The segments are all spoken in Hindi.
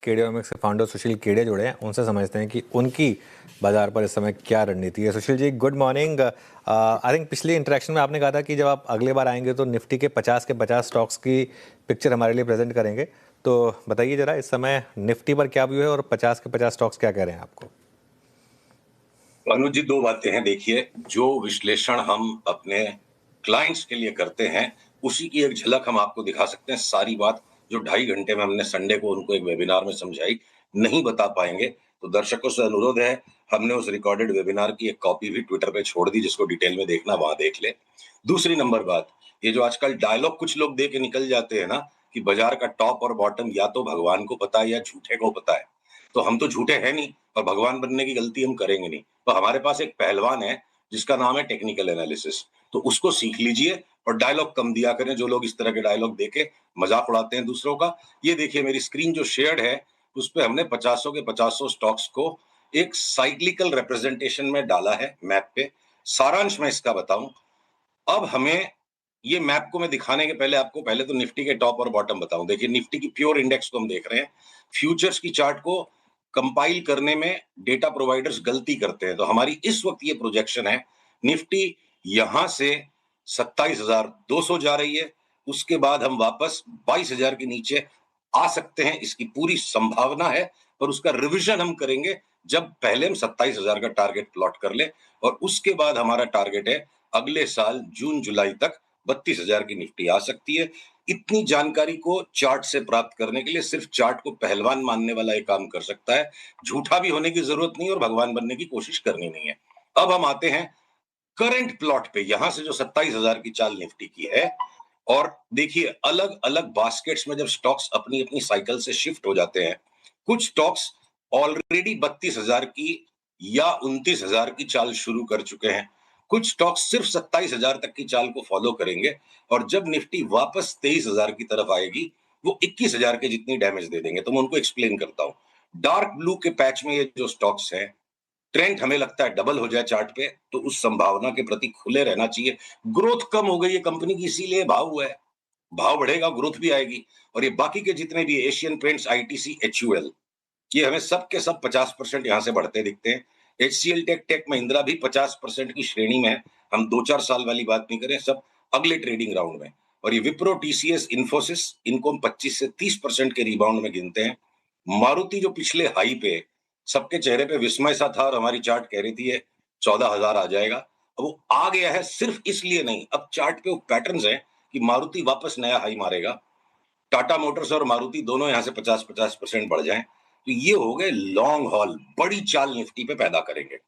केडियोमिक्स के फाउंडर सुशील केड़े जुड़े हैं, उनसे समझते हैं कि उनकी बाजार पर इस समय क्या रणनीति है। Sushil ji, good morning. I think पिछली इंटरेक्शन में आपने कहा था कि जब आप अगले बार आएंगे तो निफ्टी के 50 स्टॉक्स की पिक्चर हमारे लिए प्रेजेंट करेंगे। तो बताइए जरा इस समय निफ्टी पर क्या व्यू है और 50 स्टॉक्स क्या कह रहे हैं आपको? अनुज जी, दो बातें हैं। देखिए, जो विश्लेषण हम अपने क्लाइंट्स के लिए करते हैं उसी की एक झलक हम आपको दिखा सकते हैं। सारी बात जो 2.5 घंटे में हमने संडे को उनको एक वेबिनार में समझाई नहीं बता पाएंगे, तो दर्शकों से अनुरोध है, हमने उस रिकॉर्डेड वेबिनार की एक कॉपी भी ट्विटर पे छोड़ दी, जिसको डिटेल में देखना वहां देख ले। दूसरी नंबर बात, ये जो आजकल डायलॉग कुछ लोग दे के निकल जाते हैं ना कि बाजार का टॉप और बॉटम या तो भगवान को पता है या झूठे को पता है, तो हम तो झूठे हैं नहीं और भगवान बनने की गलती हम करेंगे नहीं। तो हमारे पास एक पहलवान है जिसका नाम है टेक्निकल एनालिसिस, तो उसको सीख लीजिए और डायलॉग कम दिया करें। जो लोग इस तरह के डायलॉग देके मजाक उड़ाते हैं दूसरों का, ये देखिए मेरी स्क्रीन जो शेयर्ड है उस पे हमने 50 स्टॉक्स को एक साइक्लिकल रिप्रेजेंटेशन में डाला है मैप पे। सारांश मैं इसका बताऊं, अब हमें ये मैप को मैं दिखाने के पहले आपको पहले तो निफ्टी के टॉप और बॉटम बताऊं। देखिए, निफ्टी की प्योर इंडेक्स को हम देख रहे हैं। फ्यूचर्स की चार्ट को कंपाइल करने में डेटा प्रोवाइडर्स गलती करते हैं, तो हमारी इस वक्त ये प्रोजेक्शन है, निफ्टी यहां से 27,200 जा रही है, उसके बाद हम वापस 22,000 के नीचे आ सकते हैं, इसकी पूरी संभावना है। पर उसका रिवीजन हम करेंगे जब पहले हम 27,000 का टारगेट प्लॉट कर ले, और उसके बाद हमारा टारगेट है अगले साल जून जुलाई तक 32,000 की निफ्टी आ सकती है। इतनी जानकारी को चार्ट से प्राप्त करने के लिए सिर्फ चार्ट को पहलवान मानने वाला एक काम कर सकता है। झूठा भी होने की जरूरत नहीं और भगवान बनने की कोशिश करनी नहीं है। अब हम आते हैं करंट प्लॉट पे, यहां से जो 27,000 की चाल निफ्टी की है, और देखिए अलग अलग बास्केट्स में जब स्टॉक्स अपनी अपनी साइकिल से शिफ्ट हो जाते हैं, कुछ स्टॉक्स ऑलरेडी 32,000 की या 29,000 की चाल शुरू कर चुके हैं, कुछ स्टॉक्स सिर्फ 27,000 तक की चाल को फॉलो करेंगे, और जब निफ्टी वापस 23,000 की तरफ आएगी वो 21,000 के जितनी डैमेज दे देंगे। तो मैं उनको एक्सप्लेन करता हूं। डार्क ब्लू के पैच में ये जो स्टॉक्स हैं, ट्रेंड हमें लगता है डबल हो जाए चार्ट पे, तो उस संभावना के प्रति खुले रहना चाहिए। ग्रोथ कम हो गई है कंपनी की, इसीलिए भाव हुआ है, भाव बढ़ेगा ग्रोथ भी आएगी। और ये बाकी के जितने भी एशियन पेंट्स, आईटीसी, एचयूएल, ये हमें सब के सब 50% यहां से बढ़ते दिखते हैं। एचसीएल, टेक महिंद्रा भी 50% की श्रेणी में है। हम 2-4 साल वाली बात नहीं करें, सब अगले ट्रेडिंग राउंड में। और ये विप्रो, टीसीएस, इन्फोसिस, इनको हम 25 से 30% के रिबाउंड में गिनते हैं। मारुति जो पिछले हाई पे सबके चेहरे पे विस्मय सा था और हमारी चार्ट कह रही थी ये 14,000 आ जाएगा, अब वो आ गया है। सिर्फ इसलिए नहीं, अब चार्ट पे वो पैटर्न्स हैं कि मारुति वापस नया हाई मारेगा, टाटा मोटर्स और मारुति दोनों यहां से 50-50% बढ़ जाएं, तो ये हो गए लॉन्ग हॉल, बड़ी चाल निफ्टी पे पैदा करेंगे।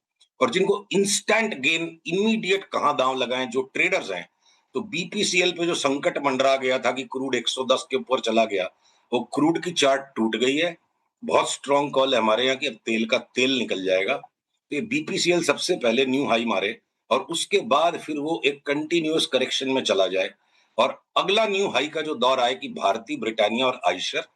और जिनको इंस्टेंट गेन, इमीडिएट कहां दांव लगाएं, जो ट्रेडर्स हैं, तो बीपीसीएल पे जो संकट मंडरा गया था कि क्रूड 110 के ऊपर चला गया, वो क्रूड की चार्ट टूट गई है। बहुत स्ट्रॉन्ग कॉल है हमारे यहाँ कि अब तेल का तेल निकल जाएगा। तो ये बीपीसीएल सबसे पहले न्यू हाई मारे और उसके बाद फिर वो एक कंटिन्यूअस करेक्शन में चला जाए, और अगला न्यू हाई का जो दौर आए कि भारतीय, ब्रिटानिया और आयशर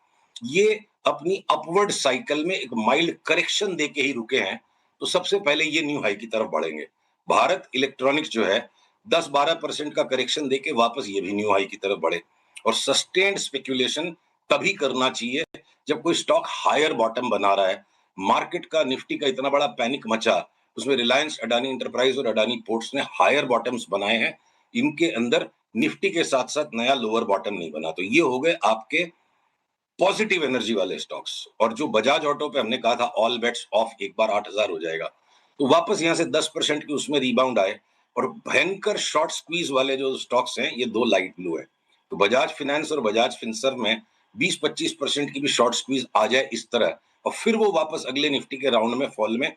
ये अपनी अपवर्ड साइकिल में एक माइल्ड करेक्शन देके ही रुके हैं, तो सबसे पहले ये न्यू हाई की तरफ बढ़ेंगे। भारत इलेक्ट्रॉनिक्स जो है 10-12% का करेक्शन देके वापस ये भी न्यू हाई की तरफ बढ़े। और सस्टेन्ड स्पेक्यूलेशन तभी करना चाहिए जब कोई स्टॉक हायर बॉटम बना रहा है। मार्केट का, निफ्टी का इतना बड़ा पैनिक मचा, उसमें रिलायंस, अडानी इंटरप्राइज और अडानी पोर्ट्स ने हायर बॉटम्स बनाए हैं, इनके अंदर निफ्टी के साथ साथ नया लोअर बॉटम नहीं बना। तो ये हो गए आपके पॉजिटिव एनर्जी वाले स्टॉक्स। और जो बजाज ऑटो पे हमने कहा था ऑल बेट्स ऑफ, एक बार 8,000 हो जाएगा, तो वापस यहां से 10% की उसमें रिबाउंड आए। और भयंकर शॉर्ट स्क्वीज वाले जो स्टॉक्स हैं, ये दो लाइट ब्लू है, तो बजाज फिनेंस और बजाज फिनसर्व में 20-25% की भी शॉर्ट स्क्वीज आ जाए इस तरह, और फिर वो वापस अगले निफ्टी के राउंड में फॉल में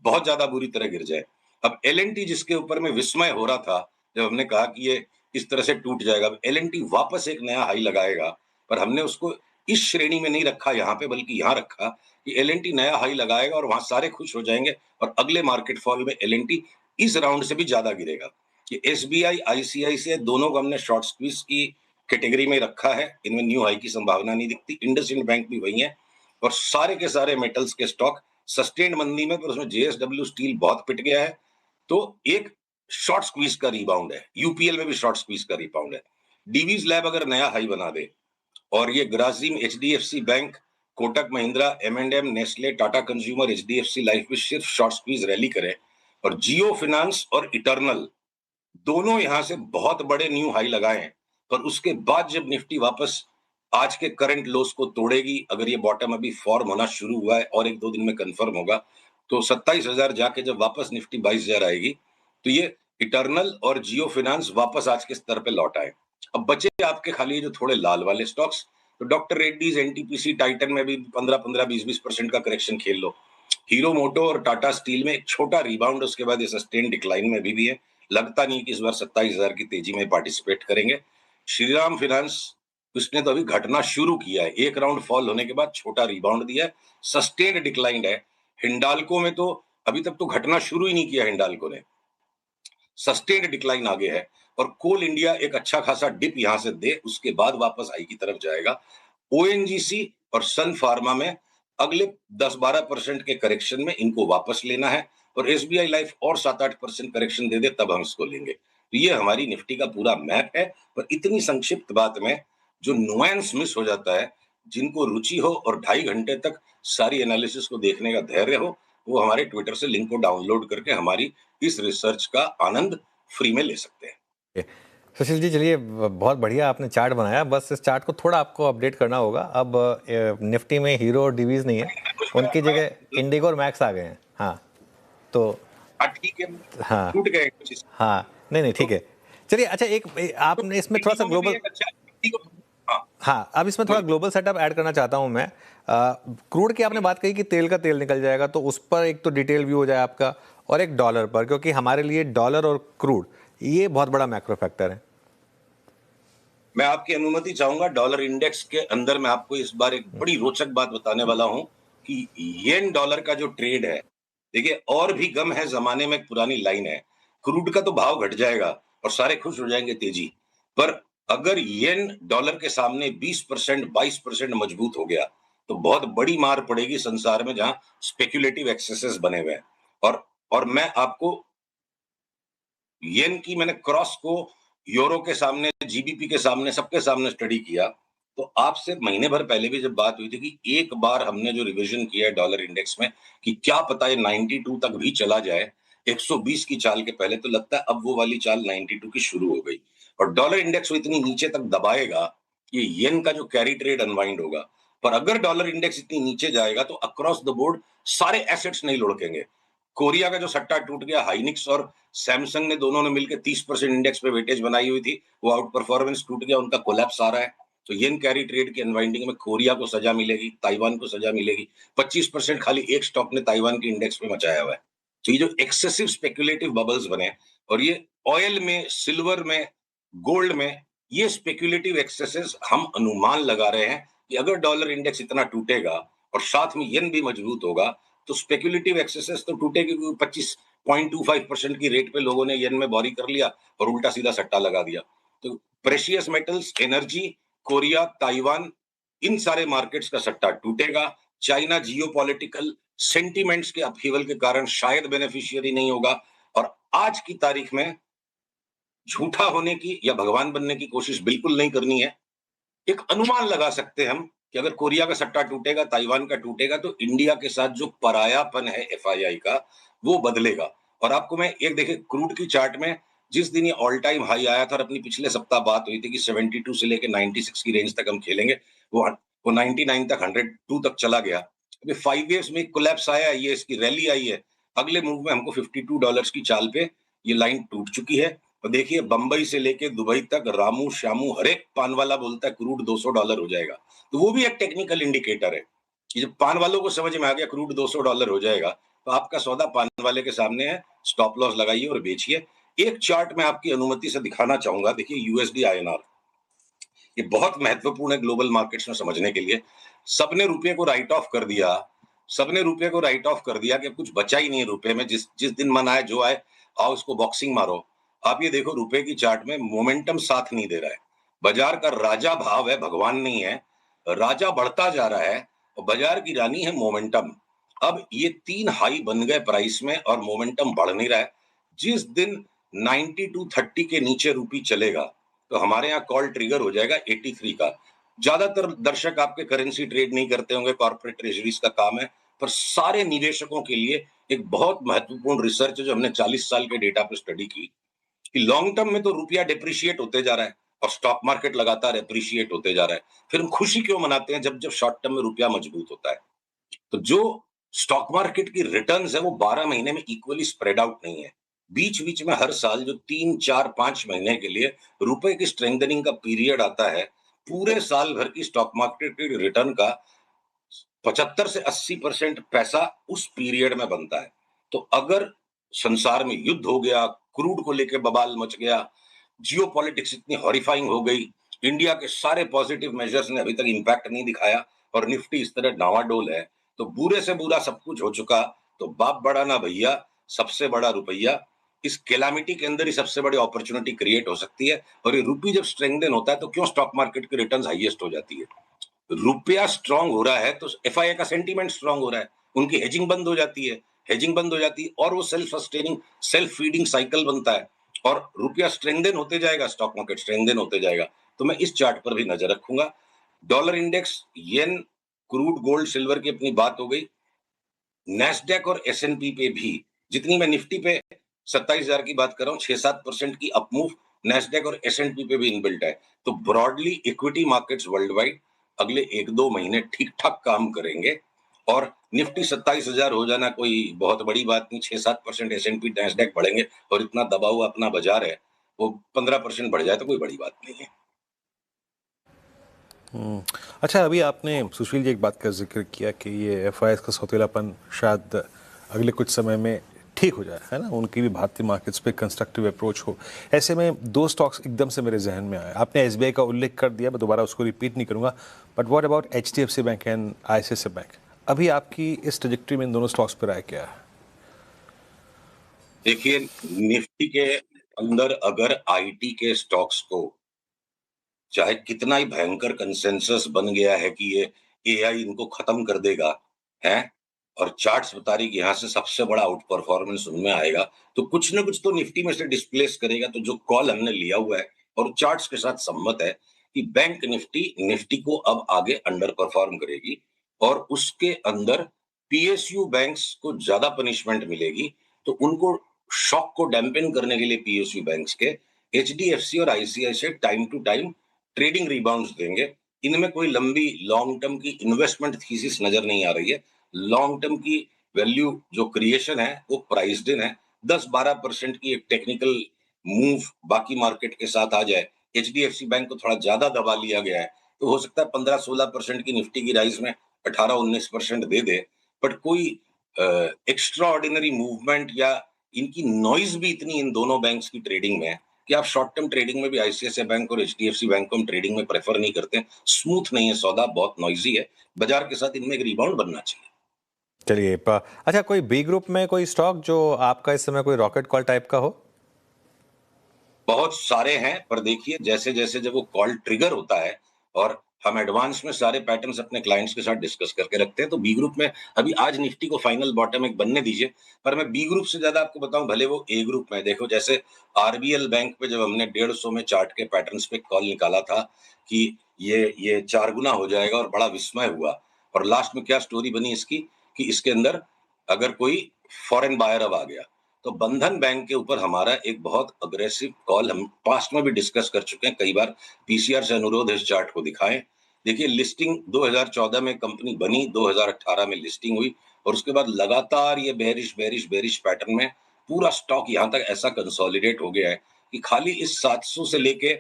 बहुत ज्यादा बुरी तरह गिर जाए। अब एलएनटी, जिसके ऊपर में विस्मय हो रहा था जब हमने कहा कि ये इस तरह से टूट जाएगा, एलएनटी वापस एक नया हाई लगाएगा, पर हमने उसको इस श्रेणी में नहीं रखा यहाँ पे, बल्कि यहाँ रखा कि एलएनटी नया हाई लगाएगा और वहां सारे खुश हो जाएंगे, और अगले मार्केट फॉल में एलएनटी इस राउंड से भी ज्यादा गिरेगा। कि एसबीआई, आईसीआईसीआई दोनों को हमने शॉर्ट स्क्वीज की कैटेगरी में रखा है, इनमें न्यू हाई की संभावना नहीं दिखती। इंडसइंड बैंक भी वही है, और सारे के सारे मेटल्स के स्टॉक सस्टेन्ड मंदी में, पर उसमें जेएसडब्ल्यू स्टील बहुत पिट गया है, तो एक शॉर्ट स्क्वीज का रिबाउंड है। यूपीएल में भी शॉर्ट स्क्वीज का रिबाउंड है। डीवीज लैब अगर नया हाई बना दे, और ये Grasim, HDFC bank Kotak Mahindra, M&M, Nestle, Tata consumer, HDFC life भी सिर्फ शॉर्ट स्क्वीज रैली करे, और जियो फिनांस और इटर्नल दोनों यहां से बहुत बड़े न्यू हाई लगाए हैं। पर उसके बाद जब निफ्टी वापस आज के करंट लोस को तोड़ेगी, अगर ये बॉटम अभी फॉर्म होना शुरू हुआ है और एक दो दिन में कंफर्म होगा, तो 27,000 जाके जब वापस निफ्टी 22,000 आएगी, तो ये इटर्नल और जियो फिनांस वापस आज के स्तर पे लौट आए। अब बचे आपके खाली जो थोड़े लाल वाले स्टॉक्स, तो डॉक्टर रेड्डीज, एनटीपीसी, टाइटन में भी 15-15, 20-20% का करेक्शन खेल लो। हीरो मोटो और टाटा स्टील में एक छोटा रिबाउंड, उसके बाद ये सस्टेन डिक्लाइन में भी है। लगता नहीं कि इस बार 27,000 की तेजी में पार्टिसिपेट करेंगे। श्रीराम फिनांस, उसने तो अभी घटना शुरू किया है, एक राउंड फॉल होने के बाद छोटा रिबाउंड दिया है, सस्टेन्ड डिक्लाइन है। हिंडाल्को में तो अभी तक तो घटना शुरू ही नहीं किया हिंडाल्को ने, सस्टेन्ड डिक्लाइन आगे है। और कोल इंडिया एक अच्छा खासा डिप यहां से दे, उसके बाद वापस हाई की तरफ जाएगा। ओएनजीसी और सन फार्मा में अगले 10-12% के करेक्शन में इनको वापस लेना है, और एसबीआई लाइफ और 7-8% करेक्शन दे दे तब हम इसको लेंगे। तो ये हमारी निफ्टी का पूरा मैप है। पर इतनी संक्षिप्त बात में जो नुआंस मिस हो जाता है, जिनको रुचि हो और 2.5 घंटे तक सारी एनालिसिस को देखने का धैर्य हो, वो हमारे ट्विटर से लिंक को डाउनलोड करके हमारी इस रिसर्च का आनंद फ्री में ले सकते हैं। सुशील जी, चलिए, बहुत बढ़िया आपने चार्ट बनाया, बस इस चार्ट को थोड़ा आपको अपडेट करना होगा। अब निफ्टी में हीरो और डीवीज नहीं है, उनकी जगह इंडिगो और मैक्स आ गए हैं। हाँ, तो ठीक है, हाँ टूट गए कुछ इस- हाँ, नहीं ठीक है। चलिए, अच्छा, तो आपने इसमें थोड़ा सा इंडिगो में भी ग्लोबल, एक अच्छा इंडिगो, हाँ हाँ, अब इसमें थोड़ा बोलिए। ग्लोबल सेटअप ऐड करना चाहता हूं मैं। क्रूड की आपने बात कही कि तेल का तेल निकल जाएगा, तो उस पर एक तो डिटेल व्यू हो जाए आपका, और एक डॉलर पर, क्योंकि हमारे लिए डॉलर और क्रूड ये बहुत बड़ा मैक्रो फैक्टर है। मैं आपकी अनुमति चाहूंगा, डॉलर इंडेक्स के अंदर मैं आपको इस बार एक बड़ी रोचक बात बताने वाला हूं कि येन डॉलर का जो ट्रेड है, देखिए, और भी गम है जमाने में एक पुरानी लाइन है, क्रूड का तो भाव घट जाएगा और सारे खुश हो जाएंगे तेजी, पर अगर येन डॉलर के सामने 20%, 22% मजबूत हो गया, तो बहुत बड़ी मार पड़ेगी संसार में जहां स्पेक्युलेटिव एक्सेसेस बने हुए हैं। और मैं आपको येन की मैंने क्रॉस को यूरो के सामने, जीबीपी के सामने, सबके सामने स्टडी किया, तो आपसे महीने भर पहले भी जब बात हुई थी कि एक बार हमने जो रिवीजन किया है डॉलर इंडेक्स में कि क्या पता ये 92 तक भी चला जाए 120 की चाल के पहले, तो लगता है अब वो वाली चाल 92 की शुरू हो गई, और डॉलर इंडेक्स को इतनी नीचे तक दबाएगा कि येन का जो कैरी ट्रेड अनवाइंड होगा। पर अगर डॉलर इंडेक्स इतनी नीचे जाएगा तो अक्रॉस द बोर्ड सारे एसेट्स नहीं लुढ़केंगे। कोरिया का जो सट्टा टूट गया, हाइनिक्स और सैमसंग ने दोनों ने मिलकर 30% इंडेक्स पे वेटेज बनाई हुई थी, वो आउट परफॉर्मेंस टूट गया, उनका कोलैप्स आ रहा है। तो येन कैरी ट्रेड की अनवाइंडिंग में कोरिया को सजा मिलेगी, ताइवान को सजा मिलेगी। 25% खाली एक स्टॉक ने ताइवान के इंडेक्स पे मचाया हुआ है। तो ये जो एक्सेसिव स्पेक्युलेटिव बबल्स बने, और ये ऑयल में, सिल्वर में, गोल्ड में, ये स्पेक्युलेटिव एक्सेसेस हम अनुमान लगा रहे हैं कि अगर डॉलर इंडेक्स इतना टूटेगा और साथ में येन भी मजबूत होगा, तो स्पेक्युलेटिव एक्सेसेस तो टूटेगी, 25.25% की रेट पे लोगों ने येन में बोरी कर लिया और उल्टा सीधा सट्टा लगा दिया। तो precious metals, energy, Korea, Taiwan, इन सारे मार्केट्स का सट्टा टूटेगा। चाइना जियोपॉलिटिकल सेंटिमेंट्स के अपहीवल के कारण शायद बेनिफिशियरी नहीं होगा, और आज की तारीख में झूठा होने की या भगवान बनने की कोशिश बिल्कुल नहीं करनी है। एक अनुमान लगा सकते हैं हम कि अगर कोरिया का सट्टा टूटेगा, ताइवान का टूटेगा, तो इंडिया के साथ जो परायापन है एफआईआई का, वो बदलेगा। और आपको मैं एक, देखिए, क्रूड की चार्ट में जिस दिन ये ऑल टाइम हाई आया था और अपनी पिछले सप्ताह बात हुई थी कि 72 से लेके 96 की रेंज तक हम खेलेंगे, वो 99 तक, 102 तक चला गया। अभी 5 इयर्स में कोलैप्स आया है, ये इसकी रैली आई है, अगले मूव में हमको $52 की चाल पे ये लाइन टूट चुकी है। और देखिए, बंबई से लेके दुबई तक रामू श्यामू हर एक पान वाला बोलता है क्रूड $200 हो जाएगा, तो वो भी एक टेक्निकल इंडिकेटर है कि जब पान वालों को समझ में आ गया क्रूड $200 हो जाएगा, तो आपका सौदा पान वाले के सामने है, स्टॉप लॉस लगाइए और बेचिए। एक चार्ट में आपकी अनुमति से दिखाना चाहूंगा, देखिए, यूएसडी आईएनआर, ये बहुत महत्वपूर्ण है ग्लोबल मार्केट्स में समझने के लिए। सबने रुपये को राइट ऑफ कर दिया, सबने रुपये को राइट ऑफ कर दिया कि अब कुछ बचा ही नहीं है रुपये में, जिस जिस दिन मन आए जो आए, आओ इसको बॉक्सिंग मारो। आप ये देखो, रुपए की चार्ट में मोमेंटम साथ नहीं दे रहा है। बाजार का राजा भाव है, भगवान नहीं है, राजा बढ़ता जा रहा है और बाजार की रानी है मोमेंटम। अब ये 3 हाई बन गए प्राइस में और मोमेंटम बढ़ नहीं रहा है। जिस दिन 9230 के नीचे रुपी चलेगा, तो हमारे यहाँ कॉल ट्रिगर हो जाएगा 83 का। ज्यादातर दर्शक आपके करेंसी ट्रेड नहीं करते होंगे, कॉर्पोरेट ट्रेजरीज का काम है, पर सारे निवेशकों के लिए एक बहुत महत्वपूर्ण रिसर्च है जो हमने 40 साल के डेटा पे स्टडी की, कि लॉन्ग टर्म में तो रुपया डिप्रिशिएट होते जा रहा है और स्टॉक मार्केट लगातार एप्रिशिएट होते जा रहा है, फिर हम खुशी क्यों मनाते हैं जब जब शॉर्ट टर्म में रुपया मजबूत होता है। तो जो स्टॉक मार्केट की रिटर्न्स है वो 12 महीने में इक्वली स्प्रेड आउट नहीं है, बीच बीच में हर साल जो 3 4 5 महीने के लिए रुपए की स्ट्रेंथनिंग का पीरियड आता है, पूरे साल भर की स्टॉक मार्केट की रिटर्न का 75 से 80% पैसा उस पीरियड में बनता है। तो अगर संसार में युद्ध हो गया, क्रूड को लेके बवाल मच गया, जियोपॉलिटिक्स इतनी हॉरिफाइंग हो गई, इंडिया के सारे पॉजिटिव मेजर्स ने अभी तक इंपैक्ट नहीं दिखाया और निफ्टी इस तरह डावाडोल है, तो बुरे से बुरा सब कुछ हो चुका, तो बाप बड़ा ना भैया, सबसे बड़ा रुपया, इस कैलामिटी के अंदर ही सबसे बड़ी अपॉर्चुनिटी क्रिएट हो सकती है। और ये रुपी जब स्ट्रेंथन होता है तो क्यों स्टॉक मार्केट की रिटर्न्स हाईएस्ट हो जाती है? रुपया स्ट्रांग हो रहा है तो एफआईआई का सेंटीमेंट स्ट्रांग हो रहा है, उनकी हेजिंग बंद हो जाती है, हेजिंग बंद हो जाती है और वो self sustaining self feeding cycle बनता है और रुपया स्ट्रेंथन होते जाएगा, स्टॉक मार्केट स्ट्रेंथन होते जाएगा। तो मैं इस चार्ट पर भी नजर रखूंगा। डॉलर इंडेक्स, येन, क्रूड, गोल्ड, सिल्वर की अपनी बात हो गई। नैस्डैक और एसएनपी पे भी, जितनी मैं निफ्टी पे 27,000 की बात कर रहा हूँ, 6-7% की अपमूव नैस्डैक और एसएनपी पे भी इनबिल्ट है। तो broadly equity markets world wide अगले 1-2 महीने ठीक ठाक काम करेंगे और निफ्टी 27,000 हो जाना कोई बहुत बड़ी बात नहीं। 6-7% एसएनपी नैस्डैक बढ़ेंगे और इतना दबा हुआ अपना बाजार है, वो 15% बढ़ जाए तो कोई बड़ी बात नहीं है। अच्छा, अभी आपने सुशील जी एक बात का जिक्र किया कि ये एफआईएस का सौतेलापन शायद अगले कुछ समय में ठीक हो जाए, है ना, उनकी भी भारतीय मार्केट्स पे कंस्ट्रक्टिव अप्रोच हो। ऐसे में दो स्टॉक्स एकदम से मेरे जहन में आए। आपने एसबीआई का उल्लेख कर दिया, मैं दोबारा उसको रिपीट नहीं करूंगा, but what about HDFC bank and ICICI bank? अभी आपकी इस ट्रजेक्टरी में इन दोनों स्टॉक्स पर राय क्या है? देखिए, निफ्टी के अंदर अगर आईटी के स्टॉक्स को, चाहे कितना ही भयंकर कंसेंसस बन गया है कि ये एआई इनको खत्म कर देगा, है, और चार्ट्स बता रही कि यहाँ से सबसे बड़ा आउट परफॉर्मेंस उनमें आएगा, तो कुछ ना कुछ तो निफ्टी में से डिस्प्लेस करेगा। तो जो कॉल हमने लिया हुआ है और चार्ट्स के साथ सम्मत है कि बैंक निफ्टी निफ्टी को अब आगे अंडर परफॉर्म करेगी और उसके अंदर पीएसयू बैंक्स को ज्यादा पनिशमेंट मिलेगी। तो उनको शॉक को डैम्पेन करने के लिए पीएसयू बैंक्स के एचडीएफसी और ICICI time to time trading rebounds देंगे। इनमें कोई लंबी लॉन्ग टर्म की इन्वेस्टमेंट थीसिस नजर नहीं आ रही है। लॉन्ग टर्म की वैल्यू जो क्रिएशन है वो प्राइस्ड इन है। 10-12% की एक टेक्निकल मूव बाकी मार्केट के साथ आ जाए, एचडीएफसी बैंक को थोड़ा ज्यादा दबा लिया गया है, तो हो सकता है 15-16% की निफ्टी की राइज में 18-19% दे दे। बट कोई एक्स्ट्रा ऑर्डिनरी मूवमेंट या इनकी नॉइज भी इतनी इन दोनों बैंक्स की ट्रेडिंग में है कि आप शॉर्ट टर्म ट्रेडिंग में भी आईसीआईसीआई बैंक और एचडीएफसी बैंक को हम ट्रेडिंग में प्रेफर नहीं करते। स्मूथ नहीं है सौदा, बहुत नॉइजी है। बाजार के साथ इनमें एक रिबाउंड बनना चाहिए। चलिए अच्छा, कोई बी ग्रुप में कोई स्टॉक जो आपका इस समय कोई रॉकेट कॉल टाइप का हो? बहुत सारे हैं, पर देखिए जैसे जैसे जब वो कॉल ट्रिगर होता है और हम एडवांस में सारे पैटर्न्स अपने क्लाइंट्स के साथ डिस्कस करके रखते हैं, तो बी ग्रुप में अभी आज निफ्टी को फाइनल बॉटम एक बनने दीजिए, पर मैं बी ग्रुप से ज्यादा आपको बताऊं, भले वो ए ग्रुप में देखो। जैसे आरबीएल बैंक पे जब हमने 150 में चार्ट के पैटर्न्स पे कॉल निकाला था कि ये 4 गुना हो जाएगा और बड़ा विस्मय हुआ, और लास्ट में क्या स्टोरी बनी इसकी कि इसके अंदर अगर कोई फॉरेन बायर अब आ गया, तो बंधन बैंक के ऊपर हमारा एक बहुत अग्रेसिव कॉल हम पास्ट में भी डिस्कस कर चुके हैं कई बार। पीसीआर से अनुरोध है इस चार्ट को दिखाएं। देखिए, लिस्टिंग 2014 में कंपनी बनी, 2018 में लिस्टिंग हुई और उसके बाद लगातार ये बेरिश बेरिश बेरिश पैटर्न में पूरा स्टॉक यहां तक ऐसा कंसोलिडेट हो गया है कि खाली इस 700 से लेके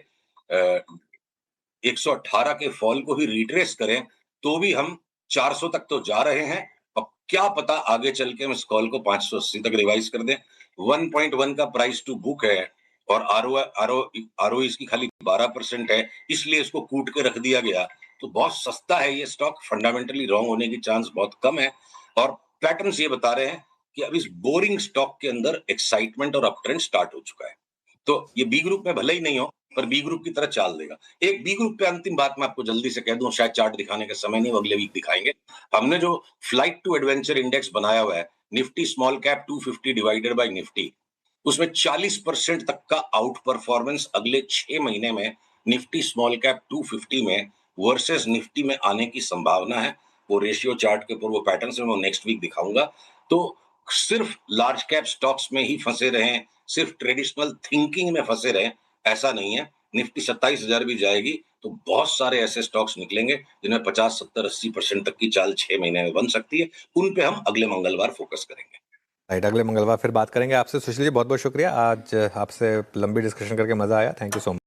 118 के फॉल को ही रिट्रेस करें तो भी हम 400 तक तो जा रहे हैं, और क्या पता आगे चल के हम इस कॉल को 580 तक रिवाइज कर दें। 1.1 का प्राइस टू बुक है और आरओ इसकी खाली 12% है, इसलिए इसको कूट के रख दिया गया। तो बहुत सस्ता है ये स्टॉक, फंडामेंटली रॉन्ग होने की चांस बहुत कम है और पैटर्न्स ये बता रहे हैं कि अब इस बोरिंग स्टॉक के अंदर एक्साइटमेंट और अपट्रेंड स्टार्ट हो चुका है। तो ये बी ग्रुप में भले ही नहीं हो, पर बी ग्रुप की तरह चाल देगा। एक बी ग्रुप पे अंतिम बात मैं आपको जल्दी से कह दूं, शायद चार्ट दिखाने का समय नहीं, अगले वीक दिखाएंगे। हमने जो फ्लाइट टू एडवेंचर इंडेक्स बनाया हुआ है, Nifty small cap 250 divided by Nifty, उसमें 40% तक का आउट परफॉर्मेंस अगले 6 महीने में निफ्टी स्मॉल कैप 250 में वर्सेस निफ्टी में आने की संभावना है। वो रेशियो चार्ट के ऊपर वो पैटर्न से मैं नेक्स्ट वीक दिखाऊंगा। तो सिर्फ लार्ज कैप स्टॉक्स में ही फंसे रहें, सिर्फ ट्रेडिशनल थिंकिंग में फंसे रहें, ऐसा नहीं है। निफ्टी 27,000 भी जाएगी तो बहुत सारे ऐसे स्टॉक्स निकलेंगे जिनमें 50, 70, 80% तक की चाल 6 महीने में बन सकती है। उन पे हम अगले मंगलवार फोकस करेंगे। राइट, अगले मंगलवार फिर बात करेंगे आपसे। सुशील जी बहुत बहुत शुक्रिया, आज आपसे लंबी डिस्कशन करके मज़ा आया। Thank you so much.